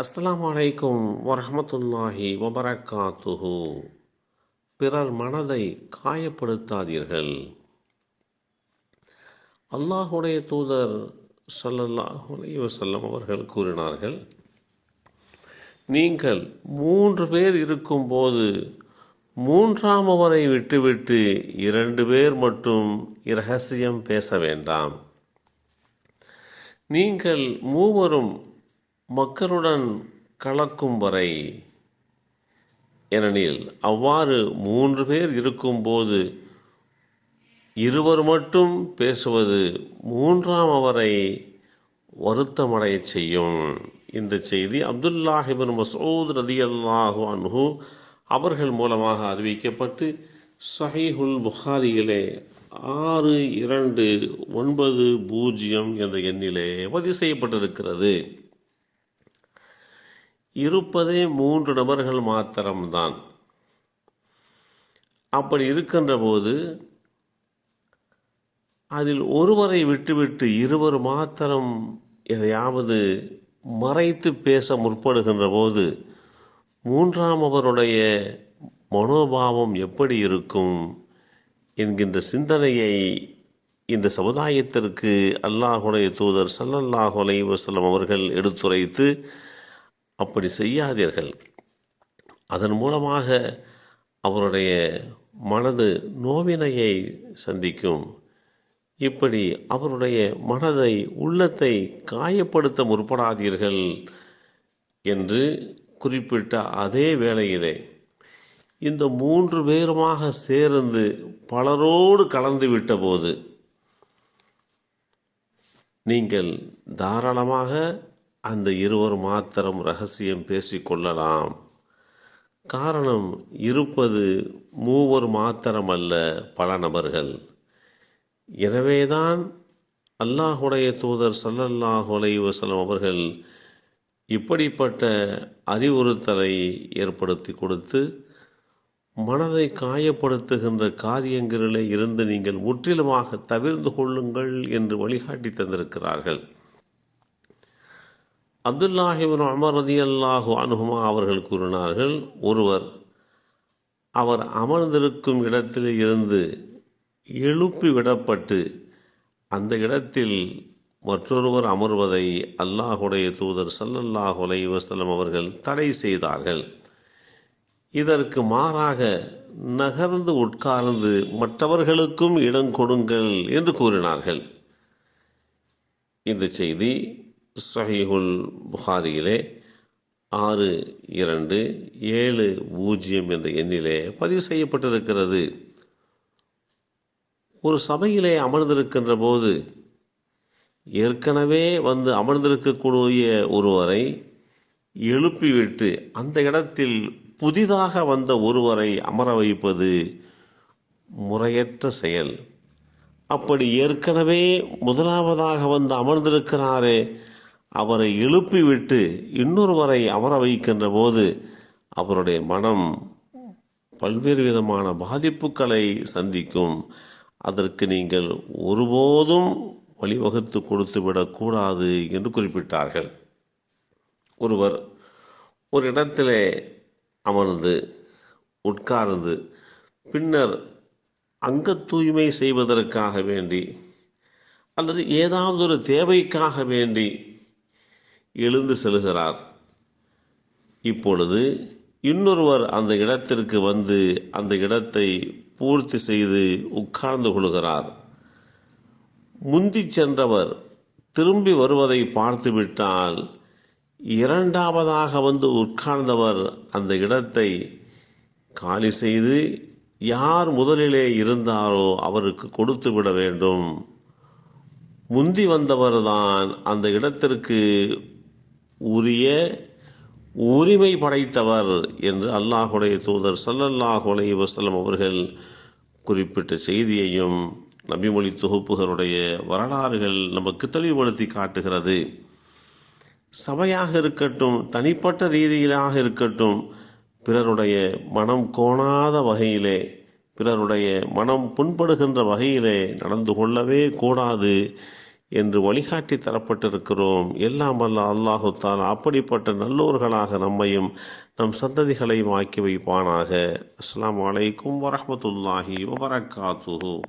அஸ்ஸலாமு அலைக்கும் வரஹ்மத்துல்லாஹி வபரகாத்துஹு. பிறர் மனதை காயப்படுத்தாதீர்கள். அல்லாஹுடைய தூதர் ஸல்லல்லாஹு அலைஹி வஸல்லம் அவர்கள் கூறினார்கள், நீங்கள் 3 பேர் இருக்கும்போது மூன்றாமவரை விட்டுவிட்டு 2 பேர் மட்டும் இரகசியம் பேச வேண்டாம். நீங்கள் மூவரும் மக்களுடன் கலக்கும் வரை, ஏனெனில் அவ்வாறு 3 பேர் இருக்கும்போது இருவர் மட்டும் பேசுவது மூன்றாம் அவரை வருத்தமடைய செய்யும். இந்த செய்தி அப்துல்லாஹ் இப்னு மஸ்ஊத் ரலியல்லாஹு அன்ஹு அவர்கள் மூலமாக அறிவிக்கப்பட்டு ஸஹீஹுல் புகாரியிலே 6290 என்ற எண்ணிலே பதிவு செய்யப்பட்டிருக்கிறது. இருப்பதே 3 நபர்கள் மாத்திரம்தான். அப்படி இருக்கின்ற போது அதில் ஒருவரை விட்டுவிட்டு இருவர் மாத்திரம் எதையாவது மறைத்து பேச முற்படுகின்ற போது மூன்றாம் அவருடைய மனோபாவம் எப்படி இருக்கும் என்கின்ற சிந்தனையை இந்த சமுதாயத்திற்கு அல்லாஹுடைய தூதர் ஸல்லல்லாஹு அலைஹி வஸல்லம் அவர்கள் எடுத்துரைத்து, அப்படி செய்யாதீர்கள், அதன் மூலமாக அவருடைய மனது நோவினையை சந்திக்கும், இப்படி அவருடைய மனதை உள்ளத்தை காயப்படுத்த முற்படாதீர்கள் என்று குறிப்பிட்ட அதே வேளையிலே இந்த 3 பேருமாக சேர்ந்து பலரோடு கலந்து விட்டபோது நீங்கள் தாராளமாக அந்த இருவர் மாத்திரம் ரகசியம் பேசிக்கொள்ளலாம். காரணம், இருப்பது மூவர் மாத்திரமல்ல, பல நபர்கள். எனவேதான் அல்லாஹுடைய தூதர் ஸல்லல்லாஹு அலைஹி வஸல்லம் அவர்கள் இப்படிப்பட்ட அறிவுறுத்தலை ஏற்படுத்தி கொடுத்து, மனதை காயப்படுத்துகின்ற காரியங்களிலே இருந்து நீங்கள் முற்றிலுமாக தவிர்ந்து கொள்ளுங்கள் என்று வழிகாட்டி தந்திருக்கிறார்கள். அப்துல்லாஹ் இப்னு உமர் ரலியல்லாஹு அன்ஹுமா அவர்கள் கூறினார்கள், ஒருவர் அவர் அமர்ந்திருக்கும் இடத்தில் இருந்து எழுப்பி விடப்பட்டு அந்த இடத்தில் மற்றொருவர் அமர்வதை அல்லாஹுடைய தூதர் ஸல்லல்லாஹு அலைஹி வஸல்லம் அவர்கள் தடை செய்தார்கள். இதற்கு மாறாக நகர்ந்து உட்கார்ந்து மற்றவர்களுக்கும் இடம் கொடுங்கள் என்று கூறினார்கள். இந்த செய்தி ஸஹீஹுல் புகாரியிலே 6270 என்ற எண்ணிலே பதிவு செய்யப்பட்டிருக்கிறது. ஒரு சபையிலே அமர்ந்திருக்கின்ற போது ஏற்கனவே வந்து அமர்ந்திருக்கக்கூடிய ஒருவரை எழுப்பிவிட்டு அந்த இடத்தில் புதிதாக வந்த ஒருவரை அமர வைப்பது முறையற்ற செயல். அப்படி ஏற்கனவே முதலாவதாக வந்து அமர்ந்திருக்கிறாரே, அவரை எழுப்பிவிட்டு இன்னொருவரை அமர வைக்கின்ற போது அவருடைய மனம் பல்வேறு விதமான பாதிப்புகளை சந்திக்கும். அதற்கு நீங்கள் ஒருபோதும் வழிவகுத்து கொடுத்து விடக்கூடாது என்று குறிப்பிட்டார்கள். ஒருவர் ஒரு இடத்திலே அமர்ந்து உட்கார்ந்து பின்னர் அங்க தூய்மை செய்வதற்காக வேண்டி அல்லது ஏதாவது ஒரு தேவைக்காக வேண்டி எழுந்து செல்கிறார். இப்பொழுது இன்னொருவர் அந்த இடத்திற்கு வந்து அந்த இடத்தை பூர்த்தி செய்து உட்கார்ந்து கொள்கிறார். முந்தி சென்றவர் திரும்பி வருவதை பார்த்துவிட்டால் இரண்டாவதாக வந்து உட்கார்ந்தவர் அந்த இடத்தை காலி செய்து யார் முதலிலே இருந்தாரோ அவருக்கு கொடுத்து விட வேண்டும். முந்தி வந்தவர்தான் அந்த இடத்திற்கு உரிய உரிமை படைத்தவர் என்று அல்லாஹுடைய தூதர் ஸல்லல்லாஹு அலைஹி வஸல்லம் அவர்கள் குறிப்பிட்ட செய்தியையும் நபிமொழி தொகுப்புகளுடைய வரலாறுகள் நமக்கு தெளிவுபடுத்தி காட்டுகிறது. சபையாக இருக்கட்டும், தனிப்பட்ட ரீதியிலாக இருக்கட்டும், பிறருடைய மனம் கோணாத வகையிலே, பிறருடைய மனம் புண்படுகின்ற வகையிலே நடந்து கொள்ளவே கூடாது என்று வழிகாட்டி தரப்பட்டிருக்கிறோம். எல்லாம் வல்ல அல்லாஹு தஆலா அப்படிப்பட்ட நல்லோர்களாக நம்மையும் நம் சந்ததிகளையும் ஆக்கி வைப்பானாக. அஸ்ஸலாமு அலைக்கும் வரஹ்மத்துல்லாஹி வபரகாத்துஹு.